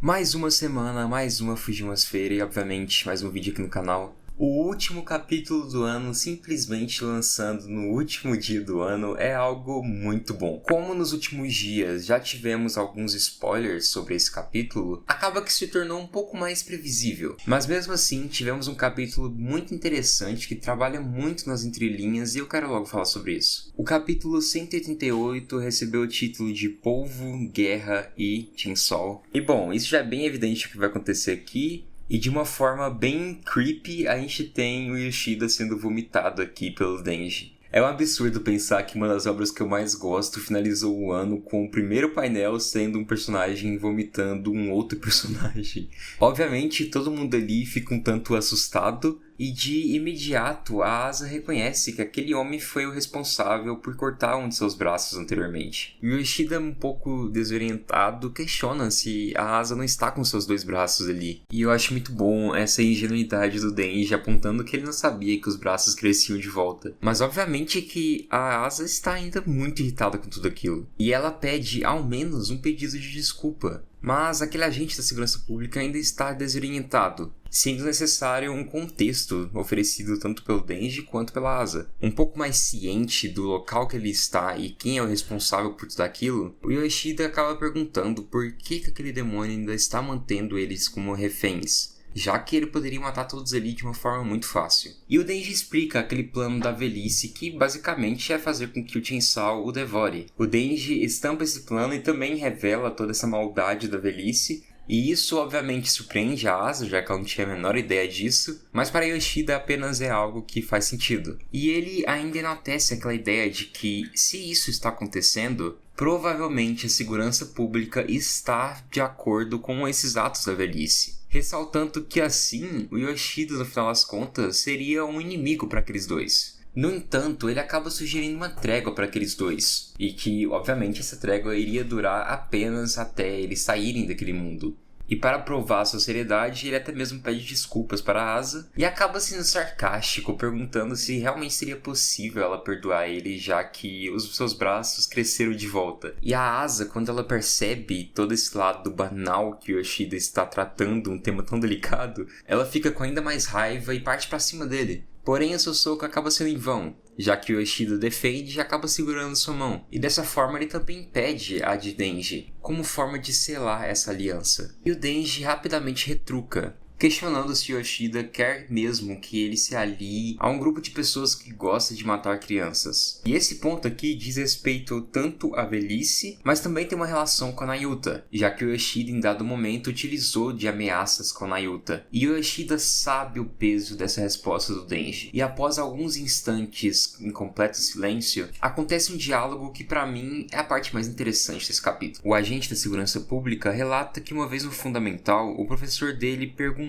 Mais uma semana, mais uma Fujimasfera e obviamente mais um vídeo aqui no canal. O último capítulo do ano simplesmente lançando no último dia do ano é algo muito bom. Como nos últimos dias já tivemos alguns spoilers sobre esse capítulo, acaba que se tornou um pouco mais previsível. Mas mesmo assim, tivemos um capítulo muito interessante que trabalha muito nas entrelinhas e eu quero logo falar sobre isso. O capítulo 188 recebeu o título de Polvo, Guerra e Chainsaw. E bom, isso já é bem evidente o que vai acontecer aqui. E de uma forma bem creepy, a gente tem o Yoshida sendo vomitado aqui pelo Denji. É um absurdo pensar que uma das obras que eu mais gosto finalizou o ano com o primeiro painel sendo um personagem vomitando um outro personagem. Obviamente, todo mundo ali fica um tanto assustado e de imediato a Asa reconhece que aquele homem foi o responsável por cortar um de seus braços anteriormente. E o Yoshida, um pouco desorientado, questiona se a Asa não está com seus dois braços ali. E eu acho muito bom essa ingenuidade do Denji apontando que ele não sabia que os braços cresciam de volta. Mas obviamente que a Asa está ainda muito irritada com tudo aquilo. E ela pede ao menos um pedido de desculpa. Mas aquele agente da segurança pública ainda está desorientado, sendo necessário um contexto oferecido tanto pelo Denji quanto pela Asa. Um pouco mais ciente do local que ele está e quem é o responsável por tudo aquilo, o Yoshida acaba perguntando por que aquele demônio ainda está mantendo eles como reféns, já que ele poderia matar todos ali de uma forma muito fácil. E o Denji explica aquele plano da velhice que basicamente é fazer com que o Chainsaw o devore. O Denji estampa esse plano e também revela toda essa maldade da velhice, e isso obviamente surpreende a Asa, já que ela não tinha a menor ideia disso, mas para Yoshida apenas é algo que faz sentido. E ele ainda enaltece aquela ideia de que, se isso está acontecendo, provavelmente a segurança pública está de acordo com esses atos da velhice. Ressaltando que assim, o Yoshida no final das contas seria um inimigo para aqueles dois. No entanto, ele acaba sugerindo uma trégua para aqueles dois, e que, obviamente, essa trégua iria durar apenas até eles saírem daquele mundo. E para provar sua seriedade, ele até mesmo pede desculpas para a Asa, e acaba sendo sarcástico, perguntando se realmente seria possível ela perdoar ele, já que os seus braços cresceram de volta. E a Asa, quando ela percebe todo esse lado banal que o Yoshida está tratando, um tema tão delicado, ela fica com ainda mais raiva e parte para cima dele. Porém, o seu soco acaba sendo em vão, já que o Yoshida defende e acaba segurando sua mão. E dessa forma ele também impede a de Denji, como forma de selar essa aliança. E o Denji rapidamente retruca, questionando se Yoshida quer mesmo que ele se alie a um grupo de pessoas que gosta de matar crianças. E esse ponto aqui diz respeito tanto à velhice, mas também tem uma relação com a Nayuta, já que o Yoshida em dado momento utilizou de ameaças com a Nayuta. E o Yoshida sabe o peso dessa resposta do Denji. E após alguns instantes em completo silêncio, acontece um diálogo que para mim é a parte mais interessante desse capítulo. O agente da segurança pública relata que uma vez no fundamental, o professor dele perguntou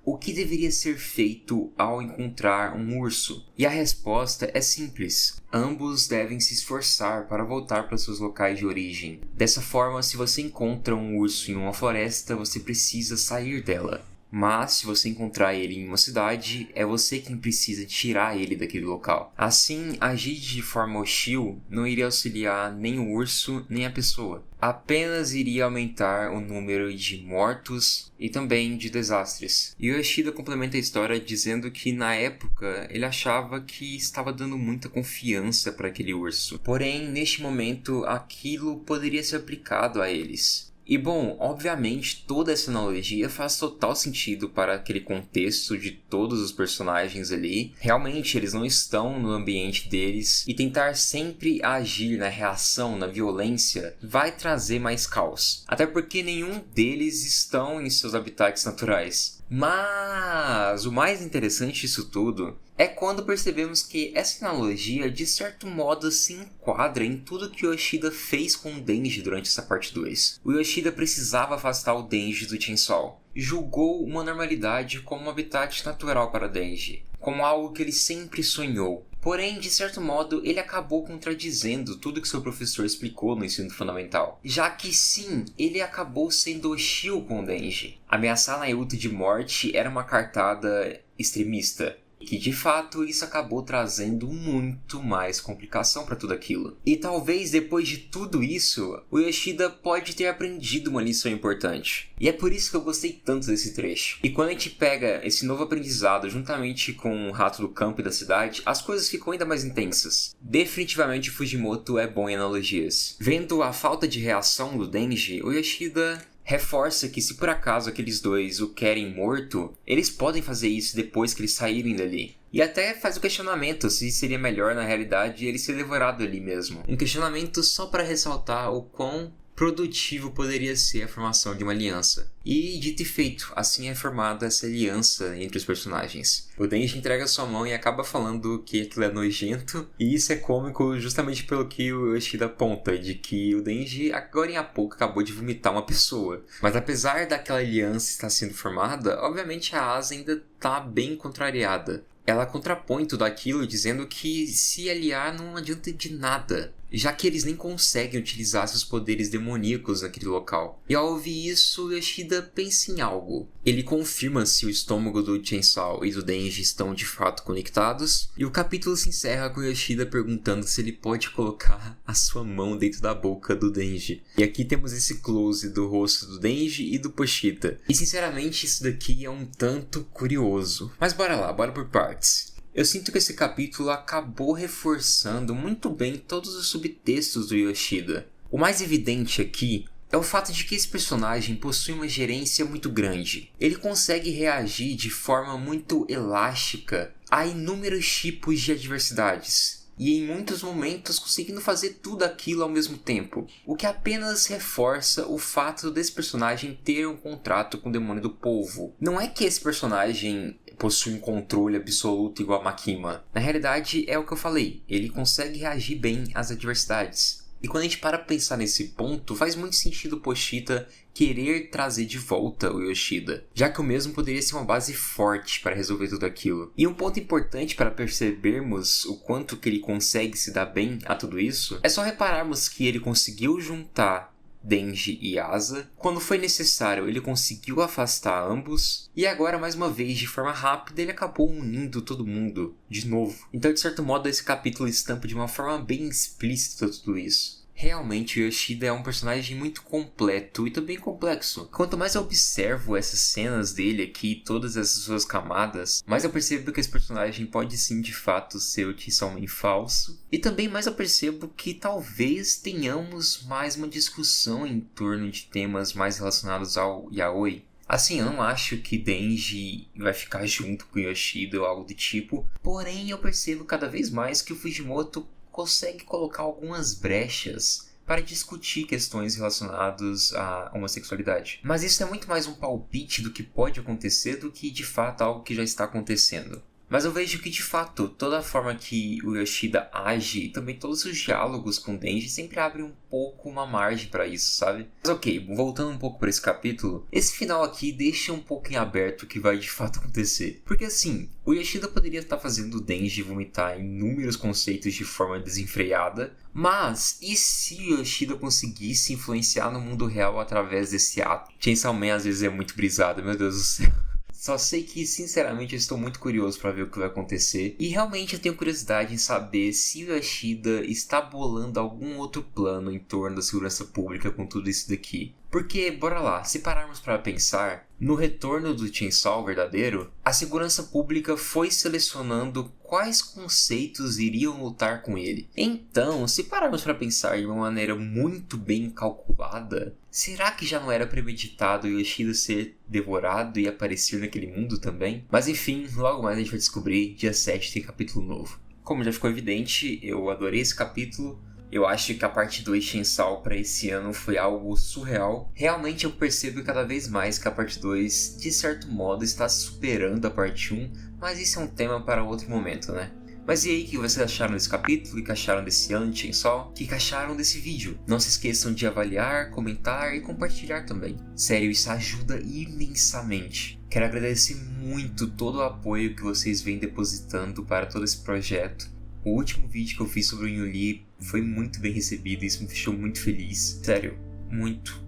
o que deveria ser feito ao encontrar um urso. E a resposta é simples. Ambos devem se esforçar para voltar para seus locais de origem. Dessa forma, se você encontra um urso em uma floresta, você precisa sair dela. Mas, se você encontrar ele em uma cidade, é você quem precisa tirar ele daquele local. Assim, agir de forma hostil não iria auxiliar nem o urso, nem a pessoa. Apenas iria aumentar o número de mortos e também de desastres. E o Yoshida complementa a história dizendo que na época ele achava que estava dando muita confiança para aquele urso. Porém, neste momento, aquilo poderia ser aplicado a eles. E bom, obviamente toda essa analogia faz total sentido para aquele contexto de todos os personagens ali. Realmente eles não estão no ambiente deles e tentar sempre agir na reação, na violência, vai trazer mais caos. Até porque nenhum deles estão em seus habitats naturais. Mas o mais interessante disso tudo é quando percebemos que essa analogia de certo modo se enquadra em tudo que o Yoshida fez com o Denji durante essa parte 2. O Yoshida precisava afastar o Denji do Chainsaw. Julgou uma normalidade como um habitat natural para Denji, como algo que ele sempre sonhou. Porém, de certo modo, ele acabou contradizendo tudo que seu professor explicou no ensino fundamental. Já que sim, ele acabou sendo hostil com o Denji. Ameaçar Nayuta de morte era uma cartada extremista. Que de fato isso acabou trazendo muito mais complicação para tudo aquilo. E talvez depois de tudo isso, o Yoshida pode ter aprendido uma lição importante. E é por isso que eu gostei tanto desse trecho. E quando a gente pega esse novo aprendizado juntamente com o rato do campo e da cidade, as coisas ficam ainda mais intensas. Definitivamente Fujimoto é bom em analogias. Vendo a falta de reação do Denji, o Yoshida reforça que se por acaso aqueles dois o querem morto, eles podem fazer isso depois que eles saírem dali. E até faz o questionamento se seria melhor na realidade ele ser devorado ali mesmo. Um questionamento só para ressaltar o quão produtivo poderia ser a formação de uma aliança. E dito e feito, assim é formada essa aliança entre os personagens. O Denji entrega sua mão e acaba falando que aquilo é nojento, e isso é cômico justamente pelo que o Yoshida aponta, de que o Denji agora em pouco acabou de vomitar uma pessoa. Mas apesar daquela aliança estar sendo formada, obviamente a Asa ainda está bem contrariada. Ela contrapõe tudo aquilo dizendo que se aliar não adianta de nada, já que eles nem conseguem utilizar seus poderes demoníacos naquele local. E ao ouvir isso, Yoshida pensa em algo. Ele confirma se o estômago do Chainsaw e do Denji estão de fato conectados, e o capítulo se encerra com Yoshida perguntando se ele pode colocar a sua mão dentro da boca do Denji. E aqui temos esse close do rosto do Denji e do Pochita. E sinceramente isso daqui é um tanto curioso. Mas bora lá, bora por partes. Eu sinto que esse capítulo acabou reforçando muito bem todos os subtextos do Yoshida. O mais evidente aqui é o fato de que esse personagem possui uma gerência muito grande. Ele consegue reagir de forma muito elástica a inúmeros tipos de adversidades. E em muitos momentos conseguindo fazer tudo aquilo ao mesmo tempo. O que apenas reforça o fato desse personagem ter um contrato com o demônio do polvo. Não é que esse personagem possui um controle absoluto igual a Makima. Na realidade é o que eu falei, ele consegue reagir bem às adversidades. E quando a gente para pensar nesse ponto, faz muito sentido o Pochita querer trazer de volta o Yoshida, já que o mesmo poderia ser uma base forte para resolver tudo aquilo. E um ponto importante para percebermos o quanto que ele consegue se dar bem a tudo isso, é só repararmos que ele conseguiu juntar Denji e Asa. Quando foi necessário, ele conseguiu afastar ambos. E agora, mais uma vez, de forma rápida, ele acabou unindo todo mundo de novo. Então, de certo modo, esse capítulo estampa de uma forma bem explícita tudo isso. Realmente, o Yoshida é um personagem muito completo e também complexo. Quanto mais eu observo essas cenas dele aqui, todas essas suas camadas, mais eu percebo que esse personagem pode sim, de fato, ser o Chainsaw Man falso. E também mais eu percebo que talvez tenhamos mais uma discussão em torno de temas mais relacionados ao yaoi. Assim, eu não acho que Denji vai ficar junto com Yoshida ou algo do tipo, porém eu percebo cada vez mais que o Fujimoto consegue colocar algumas brechas para discutir questões relacionadas à homossexualidade. Mas isso é muito mais um palpite do que pode acontecer do que de fato algo que já está acontecendo. Mas eu vejo que de fato toda a forma que o Yoshida age e também todos os diálogos com Denji sempre abrem um pouco uma margem para isso, sabe? Mas ok, voltando um pouco para esse capítulo, esse final aqui deixa um pouco em aberto o que vai de fato acontecer. Porque assim, o Yoshida poderia estar fazendo o Denji vomitar inúmeros conceitos de forma desenfreada, mas e se o Yoshida conseguisse influenciar no mundo real através desse ato? Chainsaw Man às vezes é muito brisado, meu Deus do céu. Só sei que, sinceramente, eu estou muito curioso para ver o que vai acontecer. E realmente eu tenho curiosidade em saber se o Yoshida está bolando algum outro plano em torno da segurança pública com tudo isso daqui. Porque, bora lá, se pararmos para pensar, no retorno do Chainsaw verdadeiro, a segurança pública foi selecionando quais conceitos iriam lutar com ele. Então, se pararmos para pensar de uma maneira muito bem calculada, será que já não era premeditado o Yoshida ser devorado e aparecer naquele mundo também? Mas enfim, logo mais a gente vai descobrir, dia 7 tem capítulo novo. Como já ficou evidente, eu adorei esse capítulo. Eu acho que a parte 2 Chainsaw para esse ano foi algo surreal. Realmente eu percebo cada vez mais que a parte 2, de certo modo, está superando a parte 1, mas isso é um tema para outro momento, né? Mas e aí, o que vocês acharam desse capítulo? O que acharam desse ano de Chainsaw? O que acharam desse vídeo? Não se esqueçam de avaliar, comentar e compartilhar também. Sério, isso ajuda imensamente. Quero agradecer muito todo o apoio que vocês vêm depositando para todo esse projeto. O último vídeo que eu fiz sobre o Yuli foi muito bem recebido e isso me deixou muito feliz. Sério, muito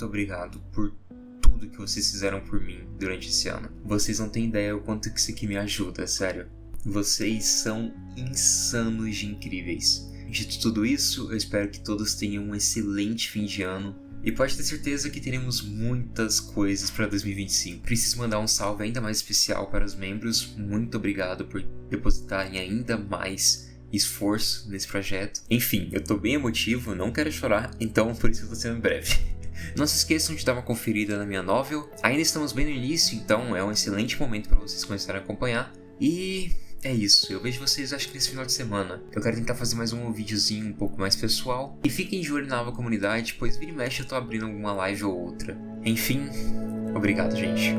obrigado por tudo tudo que vocês fizeram por mim durante esse ano. Vocês não têm ideia o quanto que isso aqui me ajuda, sério. Vocês são insanos de incríveis. Dito tudo isso, eu espero que todos tenham um excelente fim de ano. E pode ter certeza que teremos muitas coisas para 2025. Preciso mandar um salve ainda mais especial para os membros. Muito obrigado por depositarem ainda mais esforço nesse projeto. Enfim, eu tô bem emotivo, não quero chorar, então por isso eu tô sendo breve. Não se esqueçam de dar uma conferida na minha novel. Ainda estamos bem no início, então é um excelente momento para vocês começarem a acompanhar. E é isso, eu vejo vocês acho que nesse final de semana. Eu quero tentar fazer mais um videozinho um pouco mais pessoal. E fiquem de olho na nova comunidade, pois vira e mexe eu tô abrindo alguma live ou outra. Enfim, obrigado, gente.